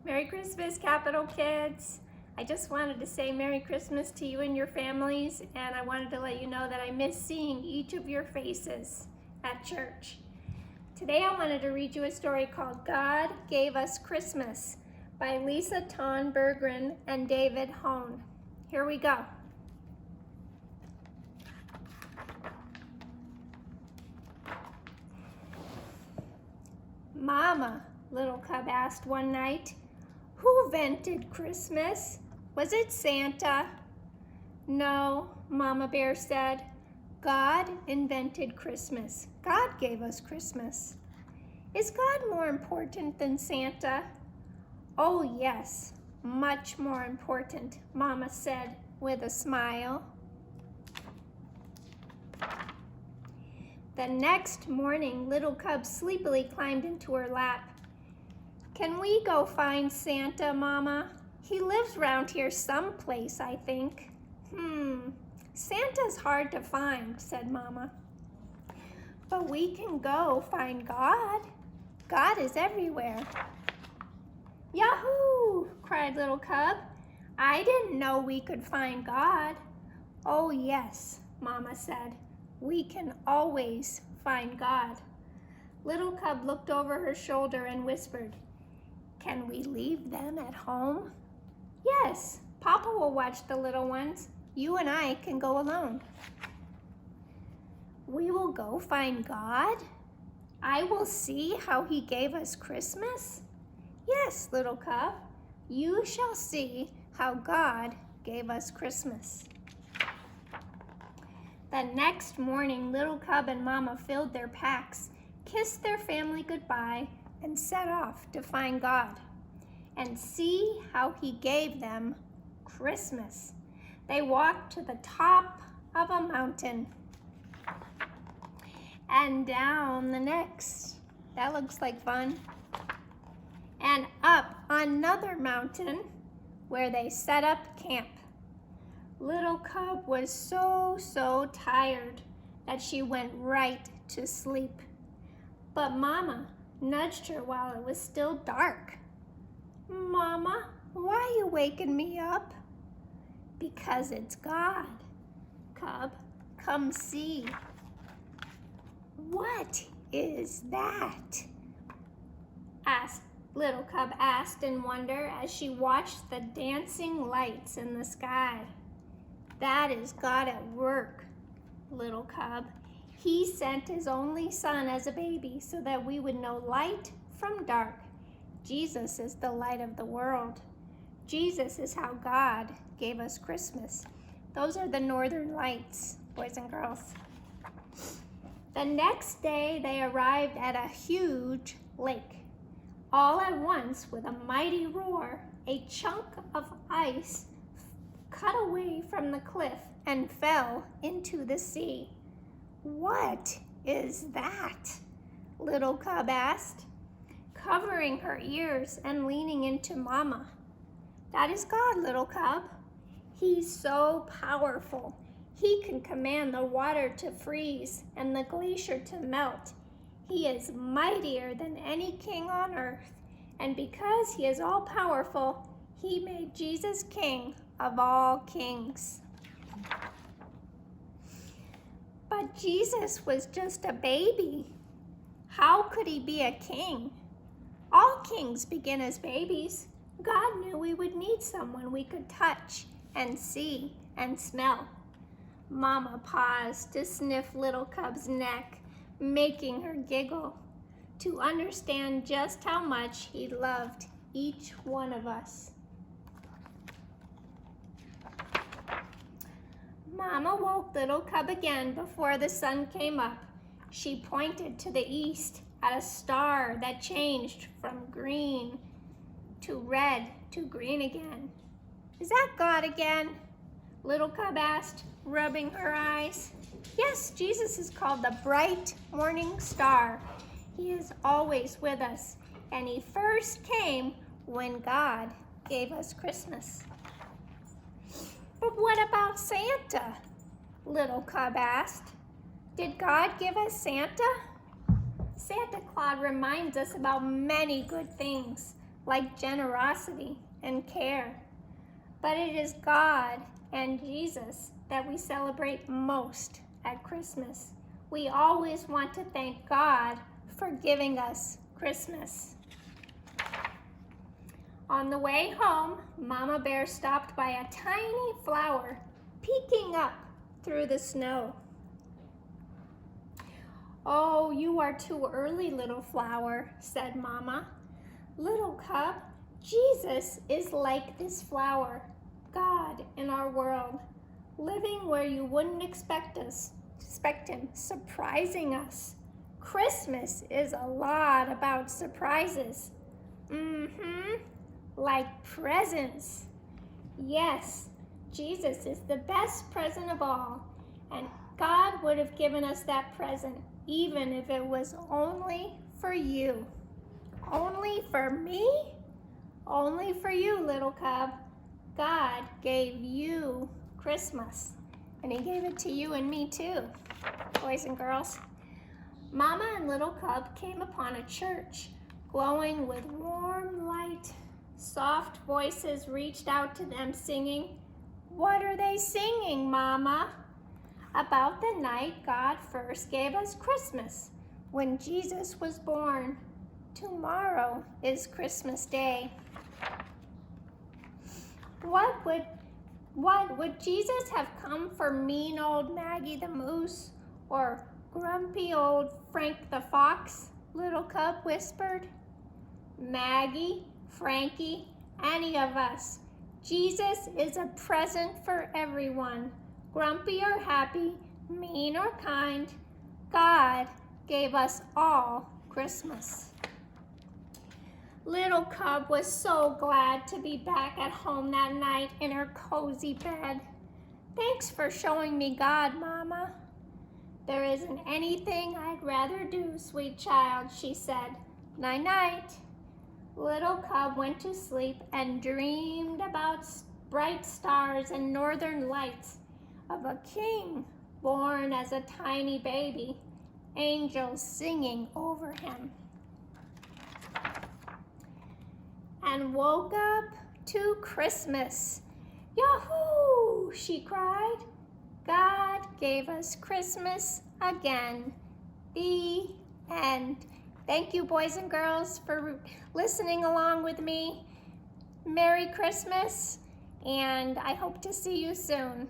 Merry Christmas, Capital Kids. I just wanted to say Merry Christmas to you and your families, and I wanted to let you know that I miss seeing each of your faces at church. Today I wanted to read you a story called God Gave Us Christmas by Lisa Ton Berggren and David Hone. Here we go. Mama, little cub asked one night, who invented Christmas? Was it Santa? No, Mama Bear said. God invented Christmas. God gave us Christmas. Is God more important than Santa? Oh yes, much more important, Mama said with a smile. The next morning, little cub sleepily climbed into her lap. Can we go find Santa, Mama? He lives round here someplace, I think. Santa's hard to find, said Mama. But we can go find God. God is everywhere. Yahoo! Cried little cub. I didn't know we could find God. Oh yes, Mama said. We can always find God. Little cub looked over her shoulder and whispered, can we leave them at home? Yes, Papa will watch the little ones. You and I can go alone. We will go find God? I will see how he gave us Christmas? Yes, little cub, you shall see how God gave us Christmas. The next morning, little cub and Mama filled their packs, kissed their family goodbye, and set off to find God and see how he gave them Christmas. They walked to the top of a mountain and down the next. That looks like fun. And up another mountain where they set up camp. Little cub was so tired that she went right to sleep. But Mama nudged her while it was still dark. Mama, why are you waking me up? Because it's God. Cub, come see. What is that? Little cub asked in wonder as she watched the dancing lights in the sky. That is God at work, little cub. He sent his only son as a baby so that we would know light from dark. Jesus is the light of the world. Jesus is how God gave us Christmas. Those are the northern lights, boys and girls. The next day, they arrived at a huge lake. All at once, with a mighty roar, a chunk of ice cut away from the cliff and fell into the sea. What is that? Little cub asked, covering her ears and leaning into Mama. That is God, little cub. He's so powerful. He can command the water to freeze and the glacier to melt. He is mightier than any king on earth. And because he is all powerful, he made Jesus king of all kings. But Jesus was just a baby. How could he be a king? All kings begin as babies. God knew we would need someone we could touch and see and smell. Mama paused to sniff little cub's neck, making her giggle, to understand just how much he loved each one of us. Mama woke little cub again before the sun came up. She pointed to the east at a star that changed from green to red to green again. Is that God again? Little cub asked, rubbing her eyes. Yes, Jesus is called the bright morning star. He is always with us, and he first came when God gave us Christmas. But what about Santa? Little cub asked. Did God give us Santa? Santa Claus reminds us about many good things. like generosity and care. But it is God and Jesus that we celebrate most at Christmas. We always want to thank God for giving us Christmas. On the way home, Mama Bear stopped by a tiny flower peeking up through the snow. "Oh, you are too early, little flower," said Mama. "Little cub, Jesus is like this flower, God in our world, living where you wouldn't expect him, surprising us. Christmas is a lot about surprises. Like presents. Yes, Jesus is the best present of all, and God would have given us that present even if it was only for you." "Only for me?" "Only for you, little cub. God gave you Christmas, and he gave it to you and me too, boys and girls." Mama and little cub came upon a church glowing with warm light. Soft voices reached out to them singing. "What are they singing, Mama?" "About the night God first gave us Christmas, when Jesus was born. Tomorrow is Christmas Day." What would Jesus have come for mean old Maggie the Moose or grumpy old Frank the Fox? Little cub whispered. "Maggie, Frankie, any of us. Jesus is a present for everyone, grumpy or happy, mean or kind. God gave us all Christmas." Little cub was so glad to be back at home that night in her cozy bed. "Thanks for showing me God, Mama." "There isn't anything I'd rather do, sweet child," she said. "Night-night." Little cub went to sleep and dreamed about bright stars and northern lights, of a king born as a tiny baby, angels singing over him. And woke up to Christmas. "Yahoo!" she cried. God gave us Christmas again. The end. Thank you, boys and girls, for listening along with me. Merry Christmas, and I hope to see you soon.